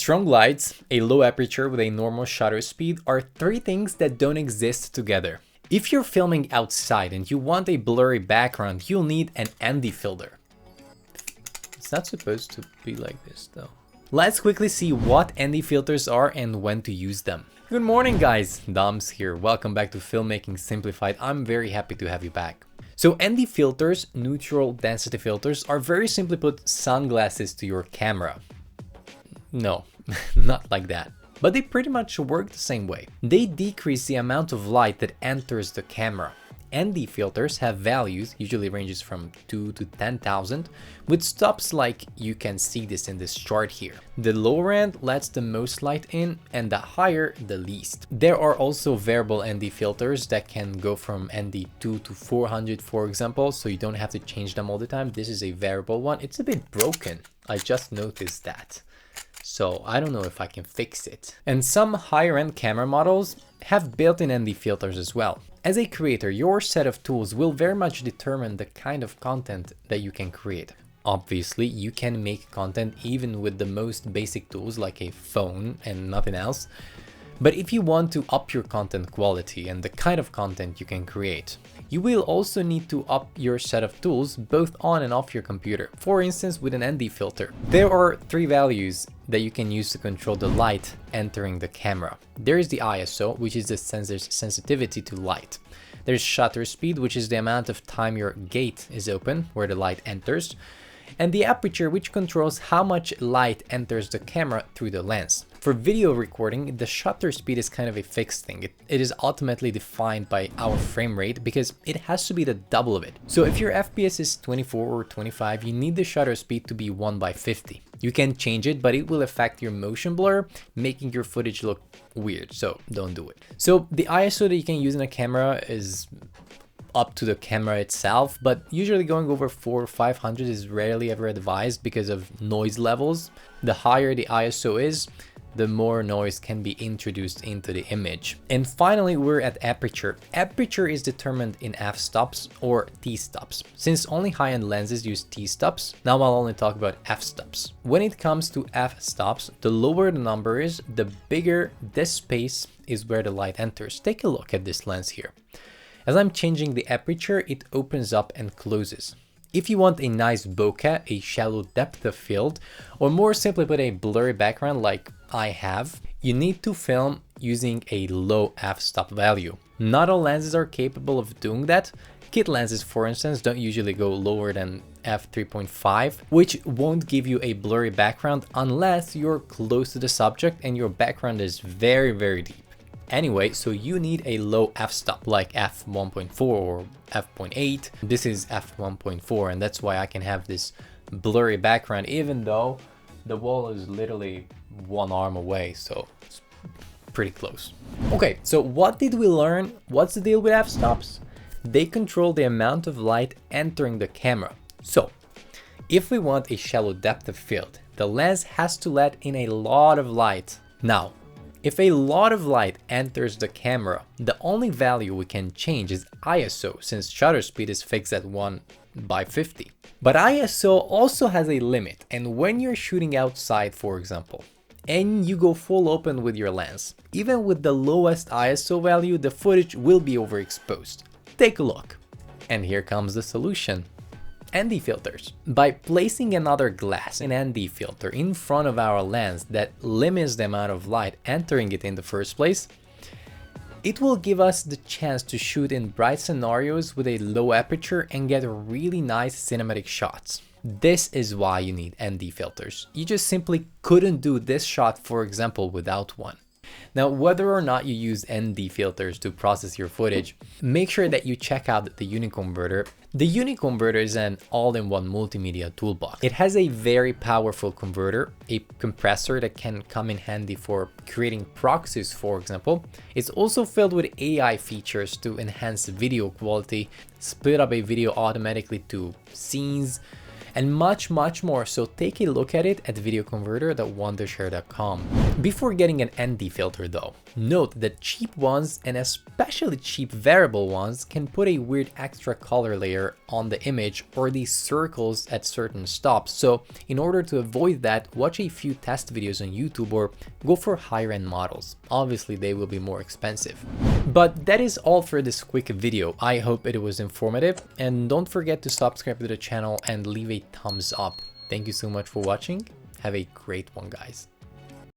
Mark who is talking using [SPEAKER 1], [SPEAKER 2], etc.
[SPEAKER 1] Strong lights, a low aperture with a normal shutter speed are three things that don't exist together. If you're filming outside and you want a blurry background, you'll need an ND filter. It's not supposed to be like this though. Let's quickly see what ND filters are and when to use them. Good morning guys, Dams here. Welcome back to Filmmaking Simplified. I'm very happy to have you back. So ND filters, neutral density filters, are very simply put sunglasses to your camera. No, not like that. But they pretty much work the same way. They decrease the amount of light that enters the camera. ND filters have values, usually ranges from 2 to 10,000, with stops like you can see this in this chart here. The lower end lets the most light in and the higher the least. There are also variable ND filters that can go from ND2 to 400 for example, so you don't have to change them all the time. This is a variable one. It's a bit broken. I just noticed that. So I don't know if I can fix it. And some higher end camera models have built-in ND filters as well. As a creator, your set of tools will very much determine the kind of content that you can create. Obviously, you can make content even with the most basic tools like a phone and nothing else. But if you want to up your content quality and the kind of content you can create, you will also need to up your set of tools both on and off your computer. For instance, with an ND filter. There are three values that you can use to control the light entering the camera. There is the ISO, which is the sensor's sensitivity to light. There's shutter speed, which is the amount of time your gate is open, where the light enters. And the aperture, which controls how much light enters the camera through the lens. For video recording, the shutter speed is kind of a fixed thing. It is ultimately defined by our frame rate because it has to be the double of it. So if your FPS is 24 or 25, you need the shutter speed to be 1/50. You can change it, but it will affect your motion blur, making your footage look weird, so don't do it. So the ISO that you can use in a camera is up to the camera itself, but usually going over 400 or 500 is rarely ever advised because of noise levels. The higher the ISO is, the more noise can be introduced into the image. And finally, we're at aperture. Aperture is determined in f-stops or t-stops. Since only high-end lenses use t-stops, now I'll only talk about f-stops. When it comes to f-stops, the lower the number is, the bigger this space is where the light enters. Take a look at this lens here. As I'm changing the aperture, it opens up and closes. If you want a nice bokeh, a shallow depth of field, or more simply put a blurry background like I have, you need to film using a low f-stop value. Not all lenses are capable of doing that. Kit lenses, for instance, don't usually go lower than f3.5, which won't give you a blurry background unless you're close to the subject and your background is very, very deep. Anyway, so you need a low f-stop like f1.4 or f.8. This is f1.4 and that's why I can have this blurry background even though the wall is literally one arm away, so it's pretty close. Okay, so what did we learn? What's the deal with f-stops? They control the amount of light entering the camera. So if we want a shallow depth of field, the lens has to let in a lot of light. Now, if a lot of light enters the camera, the only value we can change is ISO, since shutter speed is fixed at 1/50. But ISO also has a limit, and when you're shooting outside, for example, and you go full open with your lens, even with the lowest ISO value, the footage will be overexposed. Take a look. And here comes the solution. ND filters. By placing another glass, an ND filter, in front of our lens that limits the amount of light entering it in the first place, it will give us the chance to shoot in bright scenarios with a low aperture and get really nice cinematic shots. This is why you need ND filters. You just simply couldn't do this shot, for example, without one. Now, whether or not you use ND filters to process your footage, make sure that you check out the Uniconverter. The Uniconverter is an all-in-one multimedia toolbox. It has a very powerful converter, a compressor that can come in handy for creating proxies, for example. It's also filled with AI features to enhance video quality, split up a video automatically to scenes, and much more, so take a look at it at videoconverter.wondershare.com. Before getting an ND filter though, note that cheap ones, and especially cheap variable ones, can put a weird extra color layer on the image or these circles at certain stops. So in order to avoid that, watch a few test videos on YouTube or go for higher end models. Obviously they will be more expensive. But that is all for this quick video. I hope it was informative, and don't forget to subscribe to the channel and leave a thumbs up. Thank you so much for watching. Have a great one, guys.